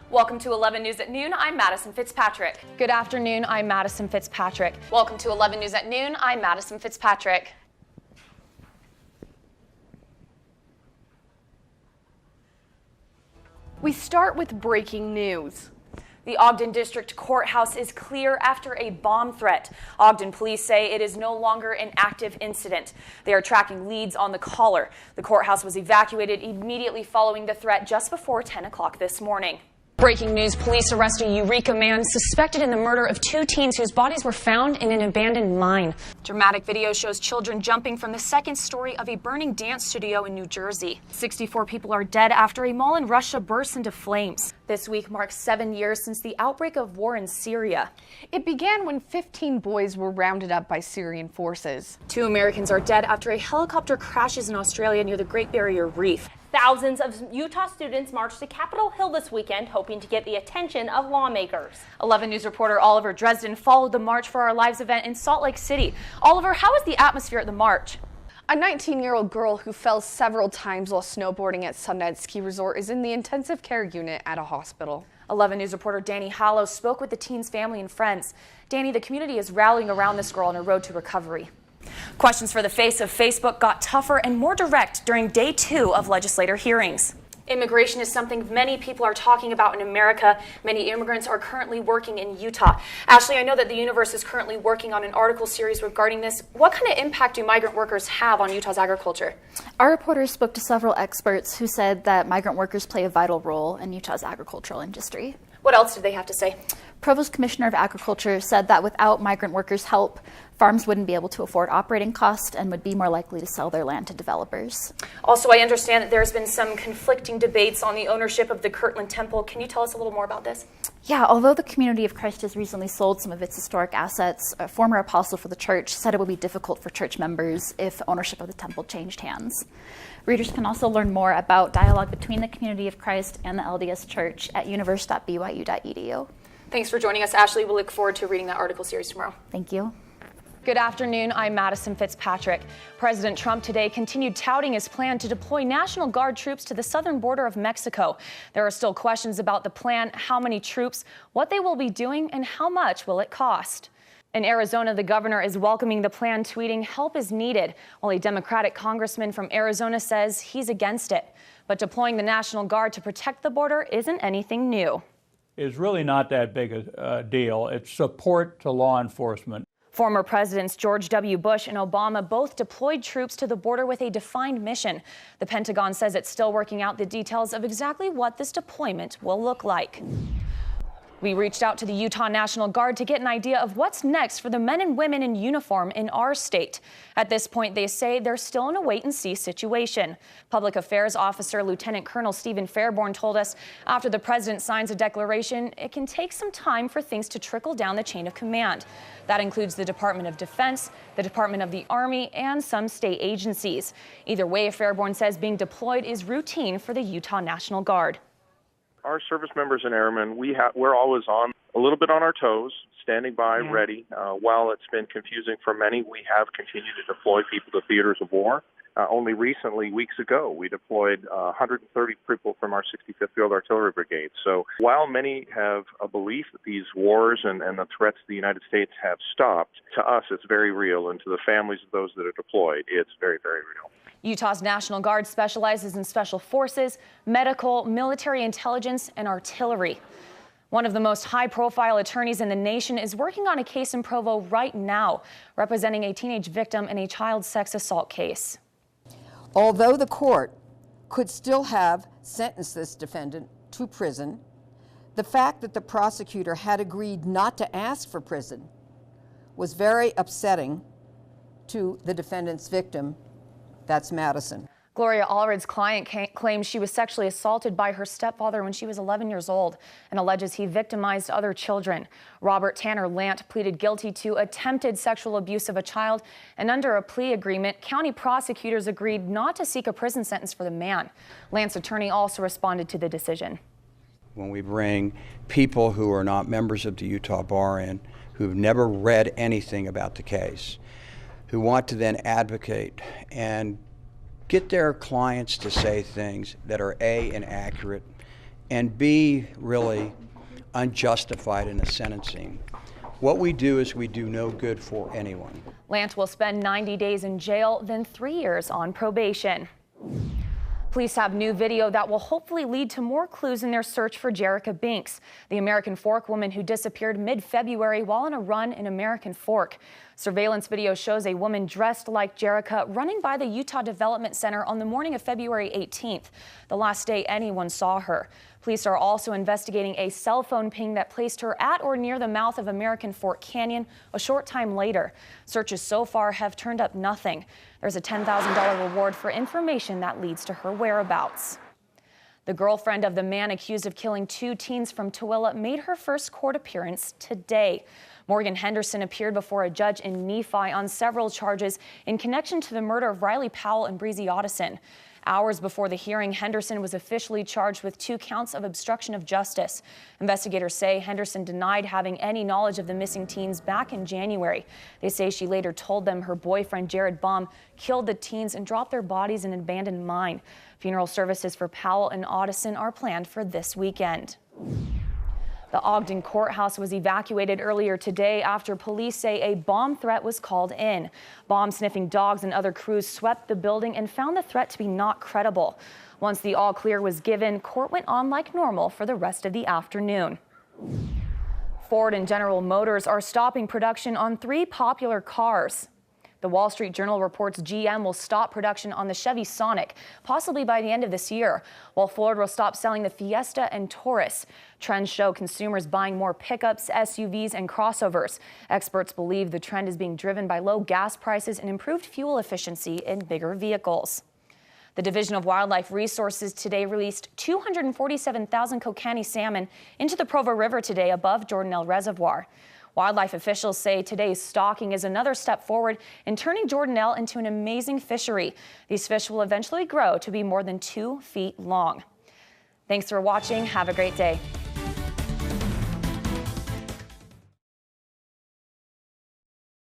Welcome to 11 News at Noon. I'm Madison Fitzpatrick. Good afternoon. I'm Madison Fitzpatrick. Welcome to 11 News at Noon. I'm Madison Fitzpatrick. We start with breaking news. The Ogden District Courthouse is clear after a bomb threat. Ogden police say it is no longer an active incident. They are tracking leads on the caller. The courthouse was evacuated immediately following the threat just before 10 o'clock this morning. Breaking news, police arrest a Eureka man suspected in the murder of 2 teens whose bodies were found in an abandoned mine. Dramatic video shows children jumping from the second story of a burning dance studio in New Jersey. 64 people are dead after a mall in Russia burst into flames. This week marks 7 years since the outbreak of war in Syria. It began when 15 boys were rounded up by Syrian forces. 2 Americans are dead after a helicopter crashes in Australia near the Great Barrier Reef. Thousands of Utah students marched to Capitol Hill this weekend, hoping to get the attention of lawmakers. 11 News reporter Oliver Dresden followed the March for Our Lives event in Salt Lake City. Oliver, how was the atmosphere at the march? A 19-year-old girl who fell several times while snowboarding at Sundance Ski Resort is in the intensive care unit at a hospital. 11 News reporter Danny Hallows spoke with the teen's family and friends. Danny, the community is rallying around this girl on her road to recovery. Questions for the face of Facebook got tougher and more direct during day 2 of legislator hearings. Immigration is something many people are talking about in America. Many immigrants are currently working in Utah. Ashley, I know that the Universe is currently working on an article series regarding this. What kind of impact do migrant workers have on Utah's agriculture? Our reporters spoke to several experts who said that migrant workers play a vital role in Utah's agricultural industry. What else did they have to say? Provost Commissioner of Agriculture said that without migrant workers' help, farms wouldn't be able to afford operating costs and would be more likely to sell their land to developers. Also, I understand that there's been some conflicting debates on the ownership of the Kirtland Temple. Can you tell us a little more about this? Yeah, although the Community of Christ has recently sold some of its historic assets, a former apostle for the church said it would be difficult for church members if ownership of the temple changed hands. Readers can also learn more about dialogue between the Community of Christ and the LDS Church at universe.byu.edu. Thanks for joining us, Ashley. We'll look forward to reading that article series tomorrow. Thank you. Good afternoon. I'm Madison Fitzpatrick. President Trump today continued touting his plan to deploy National Guard troops to the southern border of Mexico. There are still questions about the plan, how many troops, what they will be doing, and how much will it cost. In Arizona, the governor is welcoming the plan, tweeting, "Help is needed," while a Democratic congressman from Arizona says he's against it. But deploying the National Guard to protect the border isn't anything new. It's really not that big a deal. It's support to law enforcement. Former Presidents George W. Bush and Obama both deployed troops to the border with a defined mission. The Pentagon says it's still working out the details of exactly what this deployment will look like. We reached out to the Utah National Guard to get an idea of what's next for the men and women in uniform in our state. At this point, they say they're still in a wait-and-see situation. Public Affairs Officer Lieutenant Colonel Stephen Fairborn told us after the president signs a declaration, it can take some time for things to trickle down the chain of command. That includes the Department of Defense, the Department of the Army, and some state agencies. Either way, Fairborn says being deployed is routine for the Utah National Guard. Our service members and airmen, we're always on a little bit on our toes, standing by, ready. While it's been confusing for many, we have continued to deploy people to theaters of war. Only recently, weeks ago, we deployed 130 people from our 65th Field Artillery Brigade. So while many have a belief that these wars and the threats to the United States have stopped, to us it's very real, and to the families of those that are deployed, it's very, very real. Utah's National Guard specializes in special forces, medical, military intelligence, and artillery. One of the most high-profile attorneys in the nation is working on a case in Provo right now, representing a teenage victim in a child sex assault case. Although the court could still have sentenced this defendant to prison, the fact that the prosecutor had agreed not to ask for prison was very upsetting to the defendant's victim. That's Madison. Gloria Allred's client claims she was sexually assaulted by her stepfather when she was 11 years old and alleges he victimized other children. Robert Tanner Lant pleaded guilty to attempted sexual abuse of a child, and under a plea agreement, county prosecutors agreed not to seek a prison sentence for the man. Lant's attorney also responded to the decision. When we bring people who are not members of the Utah Bar in, who've never read anything about the case, who want to then advocate and get their clients to say things that are inaccurate and be really unjustified in a sentencing. What we do is we do no good for anyone. Lant will spend 90 days in jail, then 3 years on probation. Police have new video that will hopefully lead to more clues in their search for Jerica Binks, the American Fork woman who disappeared mid-February while on a run in American Fork. Surveillance video shows a woman dressed like Jerica running by the Utah Development Center on the morning of February 18th, the last day anyone saw her. Police are also investigating a cell phone ping that placed her at or near the mouth of American Fork Canyon a short time later. Searches so far have turned up nothing. There's a $10,000 reward for information that leads to her whereabouts. The girlfriend of the man accused of killing 2 teens from Tooele made her first court appearance today. Morgan Henderson appeared before a judge in Nephi on several charges in connection to the murder of Riley Powell and Breezy Otteson. Hours before the hearing, Henderson was officially charged with 2 counts of obstruction of justice. Investigators say Henderson denied having any knowledge of the missing teens back in January. They say she later told them her boyfriend, Jared Baum, killed the teens and dropped their bodies in an abandoned mine. Funeral services for Powell and Otteson are planned for this weekend. The Ogden courthouse was evacuated earlier today after police say a bomb threat was called in. Bomb-sniffing dogs and other crews swept the building and found the threat to be not credible. Once the all-clear was given, court went on like normal for the rest of the afternoon. Ford and General Motors are stopping production on 3 popular cars. The Wall Street Journal reports GM will stop production on the Chevy Sonic, possibly by the end of this year, while Ford will stop selling the Fiesta and Taurus. Trends show consumers buying more pickups, SUVs, and crossovers. Experts believe the trend is being driven by low gas prices and improved fuel efficiency in bigger vehicles. The Division of Wildlife Resources today released 247,000 kokanee salmon into the Provo River today above Jordanelle Reservoir. Wildlife officials say today's stocking is another step forward in turning Jordanelle into an amazing fishery. These fish will eventually grow to be more than 2 feet long. Thanks for watching. Have a great day.